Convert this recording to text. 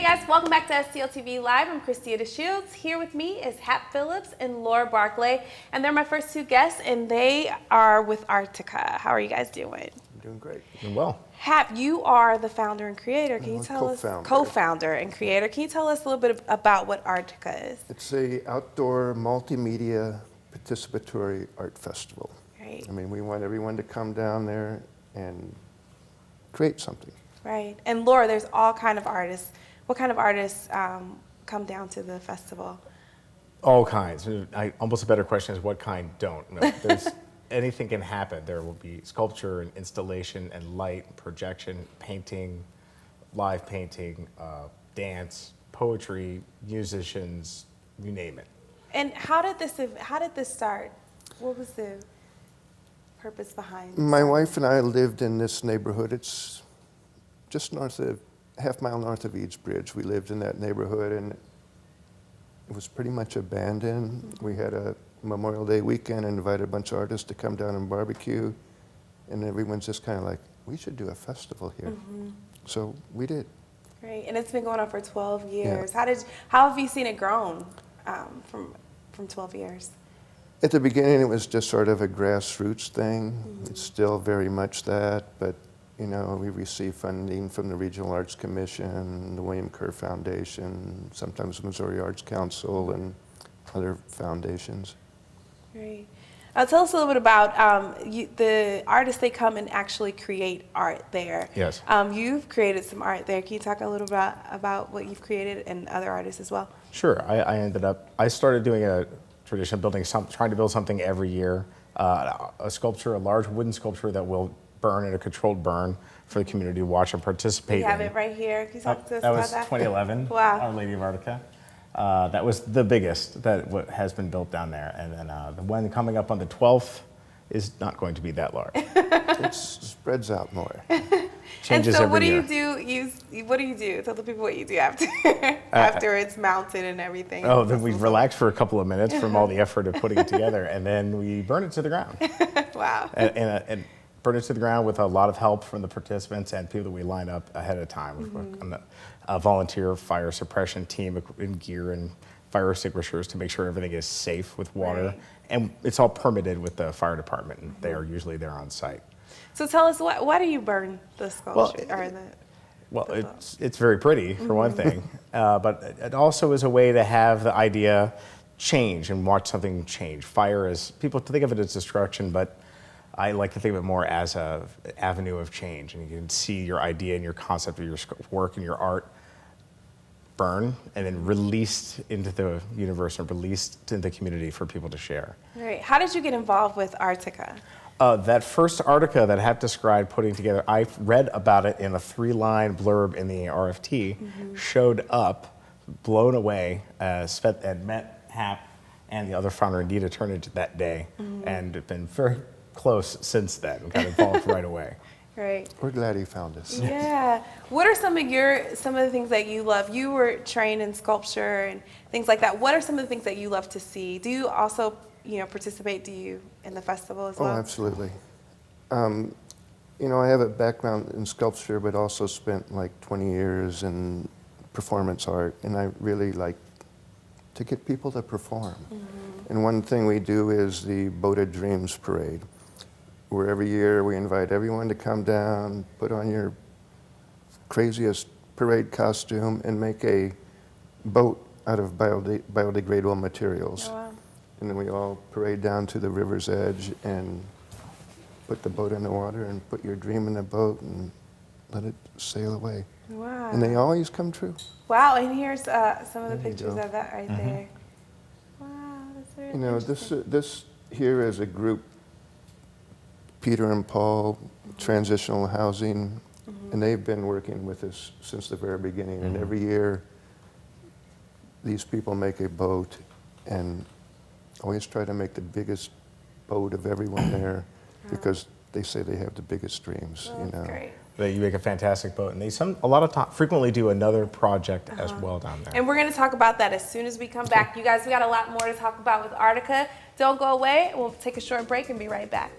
guys, welcome back to STL TV Live. I'm Christia DeShields. Here with me is Hap Phillips and Laura Barclay, and they're my first two guests, and they are with Artica. How are you guys doing? I'm doing great. Doing well. Hap, you are the founder and creator. Can you tell us? Co-founder and creator. Can you tell us a little bit about what Artica is? It's a outdoor multimedia participatory art festival. Right. I mean, we want everyone to come down there and create something. Right. And Laura, there's all kind of artists. What kind of artists come down to the festival? All kinds. Almost a better question is what kind don't. No, there's anything can happen. There will be sculpture and installation and light, projection, painting, live painting, dance, poetry, musicians, you name it. And how did this start? What was the purpose behind this? My wife and I lived in this neighborhood. It's just half-mile north of Eadsbridge. We lived in that neighborhood, and it was pretty much abandoned. Mm-hmm. We had a Memorial Day weekend and invited a bunch of artists to come down and barbecue, and everyone's just kind of like, we should do a festival here. Mm-hmm. So we did. Great, and it's been going on for 12 years. Yeah. How have you seen it grown from 12 years? At the beginning, it was just sort of a grassroots thing. Mm-hmm. It's still very much that, but you know, we receive funding from the Regional Arts Commission, the William Kerr Foundation, sometimes Missouri Arts Council, and other foundations. Great. Tell us a little bit about the artists. They come and actually create art there. Yes. You've created some art there. Can you talk a little bit about what you've created and other artists as well? Sure. I started doing a tradition of trying to build something every year. A sculpture, a large wooden sculpture that will burn in a controlled burn for the community to watch and participate in. We have it right here. Can you talk to us that about was that? 2011. Wow. Our Lady of Artica. That was the biggest that has been built down there. And then the one coming up on the 12th is not going to be that large. It spreads out more. Changes and so every year. What do you do? Tell the people what you do after it's mounted and everything. Oh, then we relax for a couple of minutes from all the effort of putting it together, and then we burn it to the ground. Wow. And burn it to the ground with a lot of help from the participants and people that we line up ahead of time. Mm-hmm. A volunteer fire suppression team in gear and fire extinguishers to make sure everything is safe with water. Right. And it's all permitted with the fire department, and they are usually there on site. So tell us, why do you burn the sculpture? It's very pretty, for one thing, but it also is a way to have the idea change and watch something change. Fire is, people think of it as destruction, but I like to think of it more as an avenue of change, and you can see your idea and your concept of your work and your art burn and then released into the universe and released into the community for people to share. Right. How did you get involved with Artica? That first Artica that Hap described putting together, I read about it in a 3-line blurb in the RFT, mm-hmm. showed up, blown away, and met Hap and the other founder, Anita Turnage, that day, mm-hmm. and been very close since then. We got involved right away. Right. We're glad he found us. Yeah. What are some of the things that you love? You were trained in sculpture and things like that. What are some of the things that you love to see? Do you also, participate? Do you in the festival as well? Oh, absolutely. I have a background in sculpture, but also spent like 20 years in performance art, and I really like to get people to perform. Mm-hmm. And one thing we do is the Boat of Dreams Parade, where every year we invite everyone to come down, put on your craziest parade costume, and make a boat out of biodegradable materials. Oh, wow. And then we all parade down to the river's edge and put the boat in the water and put your dream in the boat and let it sail away. Wow. And they always come true. Wow, and here's some of the There you pictures go. of that right Mm-hmm. there. Wow, that's very interesting. This here is a group, Peter and Paul, Transitional Housing, mm-hmm. and they've been working with us since the very beginning. Mm-hmm. And every year, these people make a boat and always try to make the biggest boat of everyone there because they say they have the biggest dreams. Oh, that's great. You make a fantastic boat, and they frequently do another project as well down there. And we're going to talk about that as soon as we come back. You guys, we got a lot more to talk about with Artica. Don't go away. We'll take a short break and be right back.